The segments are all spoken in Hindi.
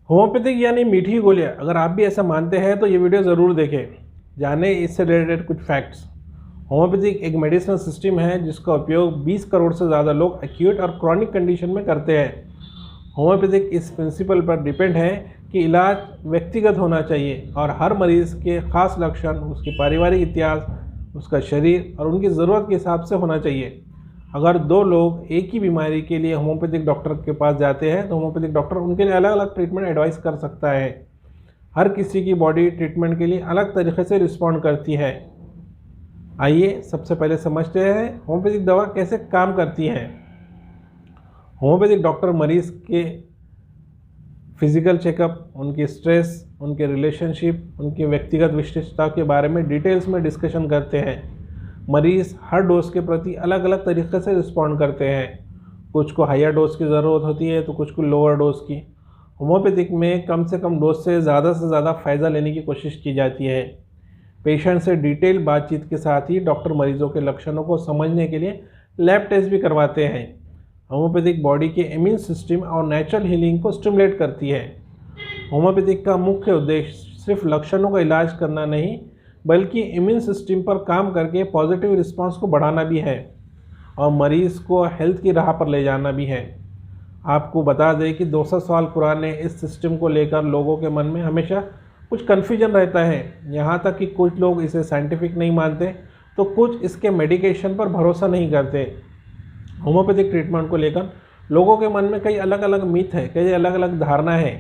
होम्योपैथिक यानी मीठी गोलियां, अगर आप भी ऐसा मानते हैं तो ये वीडियो ज़रूर देखें। जाने इससे रिलेटेड कुछ फैक्ट्स। होम्योपैथिक एक मेडिसिनल सिस्टम है जिसका उपयोग 20 करोड़ से ज़्यादा लोग एक्यूट और क्रॉनिक कंडीशन में करते हैं। होम्योपैथिक इस प्रिंसिपल पर डिपेंड है कि इलाज व्यक्तिगत होना चाहिए और हर मरीज़ के ख़ास लक्षण, उसके पारिवारिक इतिहास, उसका शरीर और उनकी ज़रूरत के हिसाब से होना चाहिए। अगर दो लोग एक ही बीमारी के लिए होम्योपैथिक डॉक्टर के पास जाते हैं तो होम्योपैथिक डॉक्टर उनके लिए अलग अलग ट्रीटमेंट एडवाइस कर सकता है। हर किसी की बॉडी ट्रीटमेंट के लिए अलग तरीके से रिस्पॉन्ड करती है। आइए सबसे पहले समझते हैं होम्योपैथिक दवा कैसे काम करती है। होम्योपैथिक डॉक्टर मरीज़ के फिजिकल चेकअप, उनकी स्ट्रेस, उनके रिलेशनशिप, उनकी व्यक्तिगत विशिष्टता के बारे में डिटेल्स में डिस्कशन करते हैं। मरीज़ हर डोज के प्रति अलग अलग तरीके से रिस्पॉन्ड करते हैं। कुछ को हायर डोज की ज़रूरत होती है तो कुछ को लोअर डोज की। होम्योपैथिक में कम से कम डोज से ज़्यादा फ़ायदा लेने की कोशिश की जाती है। पेशेंट से डिटेल बातचीत के साथ ही डॉक्टर मरीजों के लक्षणों को समझने के लिए लैब टेस्ट भी करवाते हैं। होम्योपैथिक बॉडी के इम्यून सिस्टम और नेचुरल हीलिंग को स्टिमुलेट करती है। होम्योपैथिक का मुख्य उद्देश्य सिर्फ लक्षणों का इलाज करना नहीं, बल्कि इम्यून सिस्टम पर काम करके पॉजिटिव रिस्पांस को बढ़ाना भी है और मरीज़ को हेल्थ की राह पर ले जाना भी है। आपको बता दें कि 200 साल पुराने इस सिस्टम को लेकर लोगों के मन में हमेशा कुछ कन्फ्यूजन रहता है। यहाँ तक कि कुछ लोग इसे साइंटिफिक नहीं मानते तो कुछ इसके मेडिकेशन पर भरोसा नहीं करते। होम्योपैथिक ट्रीटमेंट को लेकर लोगों के मन में कई अलग अलग मिथ है, कई अलग अलग धारणा है।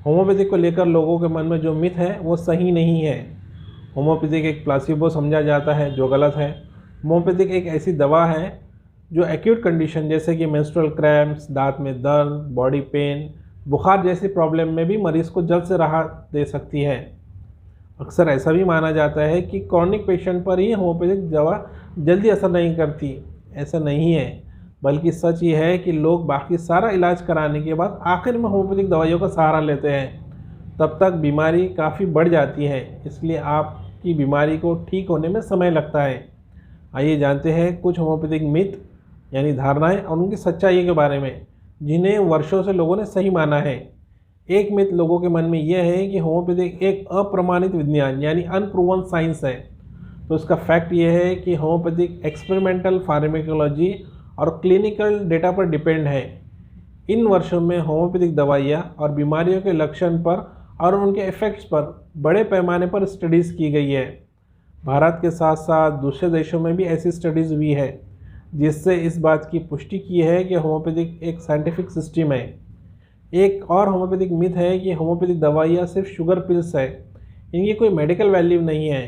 होम्योपैथिक को लेकर लोगों के मन में जो मिथ है वो सही नहीं है। होम्योपैथिक एक प्लासिबो समझा जाता है, जो गलत है। होम्योपैथिक एक ऐसी दवा है जो एक्यूट कंडीशन जैसे कि मेंस्ट्रुअल क्रैम्प्स, दांत में दर्द, बॉडी पेन, बुखार जैसी प्रॉब्लम में भी मरीज़ को जल्द से राहत दे सकती है। अक्सर ऐसा भी माना जाता है कि क्रॉनिक पेशेंट पर ही होम्योपैथिक दवा जल्दी असर नहीं करती। ऐसा नहीं है, बल्कि सच ये है कि लोग बाकी सारा इलाज कराने के बाद आखिर में होम्योपैथिक दवाइयों का सहारा लेते हैं। तब तक बीमारी काफ़ी बढ़ जाती है, इसलिए आपकी बीमारी को ठीक होने में समय लगता है। आइए जानते हैं कुछ होम्योपैथिक मिथ यानी धारणाएं और उनकी सच्चाई के बारे में, जिन्हें वर्षों से लोगों ने सही माना है। एक मिथ लोगों के मन में यह है कि होम्योपैथिक एक अप्रमाणित विज्ञान यानी अनप्रूवन साइंस है। तो इसका फैक्ट ये है कि होम्योपैथिक एक्सपेरिमेंटल फार्माकोलॉजी और क्लिनिकल डेटा पर डिपेंड है। इन वर्षों में होम्योपैथिक दवाइयाँ और बीमारियों के लक्षण पर और उनके इफ़ेक्ट्स पर बड़े पैमाने पर स्टडीज़ की गई है। भारत के साथ साथ दूसरे देशों में भी ऐसी स्टडीज़ हुई है, जिससे इस बात की पुष्टि की है कि होम्योपैथिक एक साइंटिफिक सिस्टम है। एक और होम्योपैथिक मिथ है कि होम्योपैथिक दवाइयाँ सिर्फ शुगर पिल्स है, इनकी कोई मेडिकल वैल्यू नहीं है।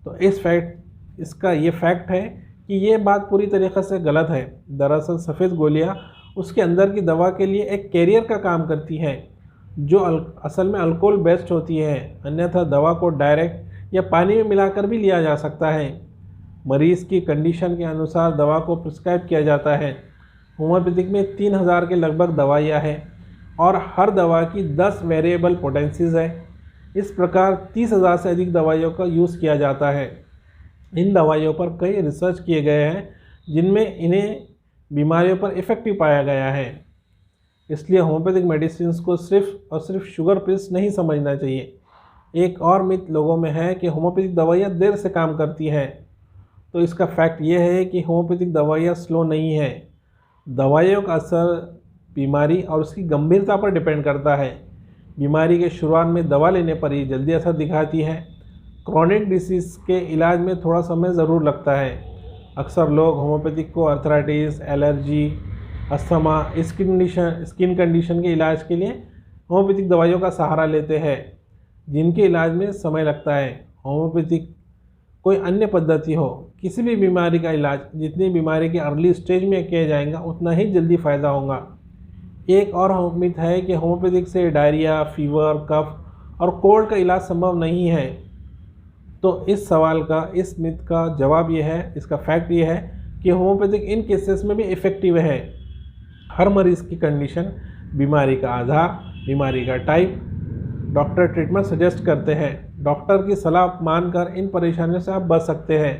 तो इसका ये फैक्ट है कि ये बात पूरी तरीक़े से गलत है। दरअसल सफ़ेद गोलियाँ उसके अंदर की दवा के लिए एक कैरियर का काम करती हैं, जो असल में अल्कोहल बेस्ड होती है। अन्यथा दवा को डायरेक्ट या पानी में मिलाकर भी लिया जा सकता है। मरीज़ की कंडीशन के अनुसार दवा को प्रिस्क्राइब किया जाता है। होम्योपैथिक में 3000 के लगभग दवाइयाँ हैं और हर दवा की 10 वेरिएबल पोटेंसीज है। इस प्रकार 30,000 से अधिक दवाइयों का यूज़ किया जाता है। इन दवाइयों पर कई रिसर्च किए गए हैं, जिनमें इन्हें बीमारियों पर इफ़ेक्टिव पाया गया है। इसलिए होम्योपैथिक मेडिसिन को सिर्फ और सिर्फ शुगर पिल्स नहीं समझना चाहिए। एक और मिथ लोगों में है कि होम्योपैथिक दवाइयाँ देर से काम करती हैं। तो इसका फैक्ट ये है कि होम्योपैथिक दवाइयाँ स्लो नहीं है। दवाइयों का असर बीमारी और उसकी गंभीरता पर डिपेंड करता है। बीमारी के शुरुआत में दवा लेने पर ही जल्दी असर दिखाती है। क्रॉनिक डिसीज़ के इलाज में थोड़ा समय ज़रूर लगता है। अक्सर लोग होम्योपैथिक को arthritis, allergy, asthma, skin condition के इलाज के लिए होम्योपैथिक दवाइयों का सहारा लेते हैं, जिनके इलाज में समय लगता है। होम्योपैथिक कोई अन्य पद्धति हो, किसी भी बीमारी का इलाज जितनी बीमारी के अर्ली स्टेज में किया जाएगा उतना ही जल्दी फ़ायदा होगा। एक और मिथ है कि होम्योपैथिक से डायरिया, फीवर, कफ और कोल्ड का इलाज संभव नहीं है। तो इस मिथ का जवाब ये है, इसका फैक्ट ये है कि होम्योपैथिक इन केसेस में भी इफ़ेक्टिव है। हर मरीज़ की कंडीशन, बीमारी का आधार, बीमारी का टाइप, डॉक्टर ट्रीटमेंट सजेस्ट करते हैं। डॉक्टर की सलाह मानकर इन परेशानियों से आप बच सकते हैं।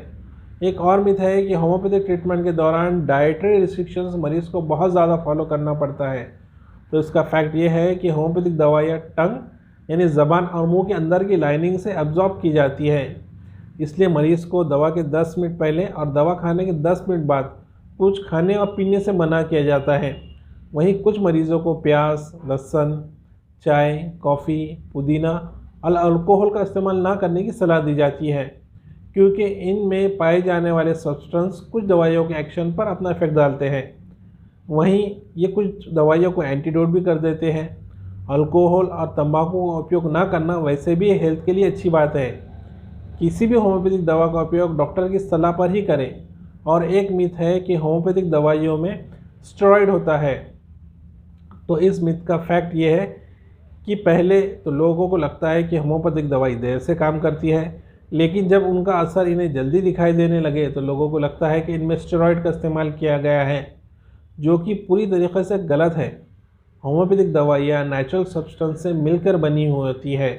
एक और मिथ है कि होम्योपैथिक ट्रीटमेंट के दौरान डाइटरी रिस्ट्रिक्शंस मरीज़ को बहुत ज़्यादा फॉलो करना पड़ता है। तो इसका फैक्ट ये है कि होम्योपैथिक दवाइयाँ टंग यानी ज़बान और मुंह के अंदर की लाइनिंग से अब्जॉर्ब की जाती है। इसलिए मरीज़ को दवा के 10 मिनट पहले और दवा खाने के 10 मिनट बाद कुछ खाने और पीने से मना किया जाता है। वहीं कुछ मरीज़ों को प्याज, लहसुन, चाय, कॉफ़ी, पुदीना और अल्कोहल का इस्तेमाल ना करने की सलाह दी जाती है, क्योंकि इनमें पाए जाने वाले सब्सटेंस कुछ दवाइयों के एक्शन पर अपना इफेक्ट डालते हैं। वहीं ये कुछ दवाइयों को एंटीडोट भी कर देते हैं। अल्कोहल और तंबाकू का उपयोग ना करना वैसे भी हेल्थ के लिए अच्छी बात है। किसी भी होम्योपैथिक दवा का उपयोग डॉक्टर की सलाह पर ही करें। और एक मिथ है कि होम्योपैथिक दवाइयों में स्टेरॉइड होता है। तो इस मिथ का फैक्ट ये है कि पहले तो लोगों को लगता है कि होम्योपैथिक दवाई देर से काम करती है, लेकिन जब उनका असर इन्हें जल्दी दिखाई देने लगे तो लोगों को लगता है कि इनमें स्टेरॉइड का इस्तेमाल किया गया है, जो कि पूरी तरीके से गलत है। होम्योपैथिक दवाइयाँ नेचुरल सब्सटेंस से मिलकर बनी होती है।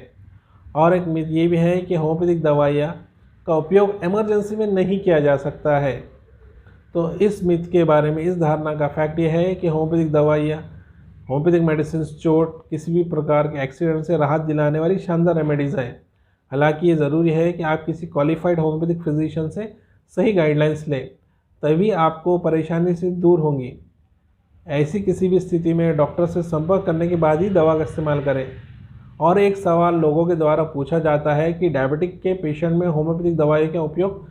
और एक मिथ ये भी है कि होम्योपैथिक दवाइयाँ का उपयोग इमरजेंसी में नहीं किया जा सकता है। तो इस मिथ के बारे में, इस धारणा का फैक्ट ये है कि होम्योपैथिक मेडिसिन चोट, किसी भी प्रकार के एक्सीडेंट से राहत दिलाने वाली शानदार रेमेडीज़ हैं। हालांकि ये ज़रूरी है कि आप किसी क्वालिफाइड होम्योपैथिक फिजिशियन से सही गाइडलाइंस लें, तभी आपको परेशानी से दूर होंगी। ऐसी किसी भी स्थिति में डॉक्टर से संपर्क करने के बाद ही दवा का इस्तेमाल करें। और एक सवाल लोगों के द्वारा पूछा जाता है कि डायबिटिक के पेशेंट में होम्योपैथिक दवाई का उपयोग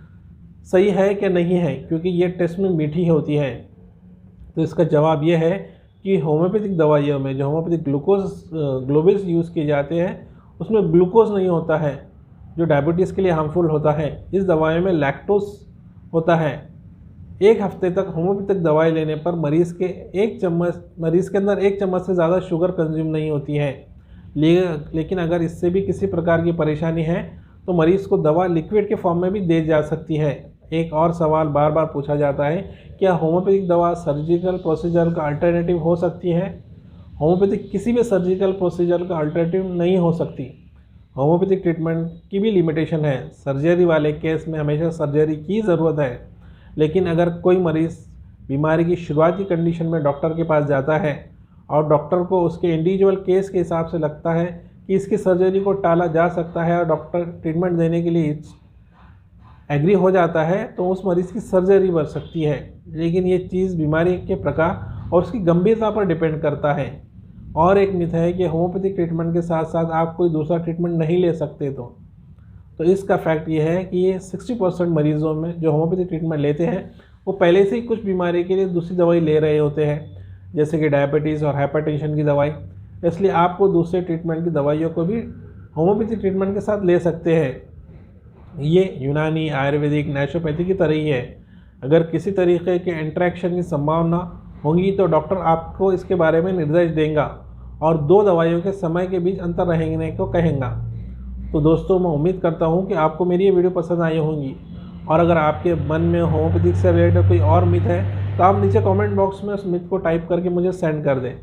सही है कि नहीं है, क्योंकि ये टेस्ट में मीठी होती है। तो इसका जवाब ये है कि होम्योपैथिक दवाइयों में जो होम्योपैथिक ग्लोबल्स यूज़ किए जाते हैं उसमें ग्लूकोज नहीं होता है, जो डायबिटीज़ के लिए हार्मफुल होता है। इस दवाई में लैक्टोज होता है। एक हफ्ते तक होम्योपैथिक दवाई लेने पर मरीज़ के अंदर 1 चम्मच से ज़्यादा शुगर कंज्यूम नहीं होती है। लेकिन अगर इससे भी किसी प्रकार की परेशानी है तो मरीज़ को दवा लिक्विड के फॉर्म में भी दी जा सकती है। एक और सवाल बार बार पूछा जाता है, क्या होम्योपैथिक दवा सर्जिकल प्रोसीजर का अल्टरनेटिव हो सकती है? होम्योपैथिक किसी भी सर्जिकल प्रोसीजर का अल्टरनेटिव नहीं हो सकती। होम्योपैथिक ट्रीटमेंट की भी लिमिटेशन है। सर्जरी वाले केस में हमेशा सर्जरी की ज़रूरत है, लेकिन अगर कोई मरीज़ बीमारी की शुरुआती कंडीशन में डॉक्टर के पास जाता है और डॉक्टर को उसके इंडिविजुअल केस के हिसाब से लगता है कि इसकी सर्जरी को टाला जा सकता है और डॉक्टर ट्रीटमेंट देने के लिए एग्री हो जाता है, तो उस मरीज़ की सर्जरी बढ़ सकती है। लेकिन ये चीज़ बीमारी के प्रकार और उसकी गंभीरता पर डिपेंड करता है। और एक मिथ है कि होम्योपैथिक ट्रीटमेंट के साथ साथ आप कोई दूसरा ट्रीटमेंट नहीं ले सकते। तो इसका फैक्ट ये है कि ये 60% मरीज़ों में जो होम्योपैथिक ट्रीटमेंट लेते हैं वो पहले से ही कुछ बीमारी के लिए दूसरी दवाई ले रहे होते हैं, जैसे कि डायबिटीज़ और हाइपरटेंशन की दवाई। इसलिए आपको दूसरे ट्रीटमेंट की दवाइयों को भी होम्योपैथिक ट्रीटमेंट के साथ ले सकते हैं। ये यूनानी, आयुर्वेदिक, नेचुरोपैथी की तरह ही है। अगर किसी तरीके के इंटरेक्शन की संभावना होगी तो डॉक्टर आपको इसके बारे में निर्देश देगा और 2 दवाइयों के समय के बीच अंतर रहने को कहेगा। तो दोस्तों, मैं उम्मीद करता हूँ कि आपको मेरी ये वीडियो पसंद आई होंगी। और अगर आपके मन में होम्योपैथिक से रिलेटेड कोई और मिथ है तो आप नीचे कमेंट बॉक्स में उस मिथ को टाइप करके मुझे सेंड कर दें।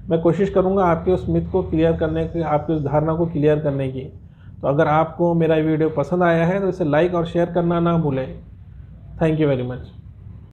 मैं कोशिश करूँगा आपके उस मिथ को क्लियर करने की, आपकी उस धारणा को क्लियर करने की। तो अगर आपको मेरा वीडियो पसंद आया है तो इसे लाइक और शेयर करना ना भूलें। Thank you very much.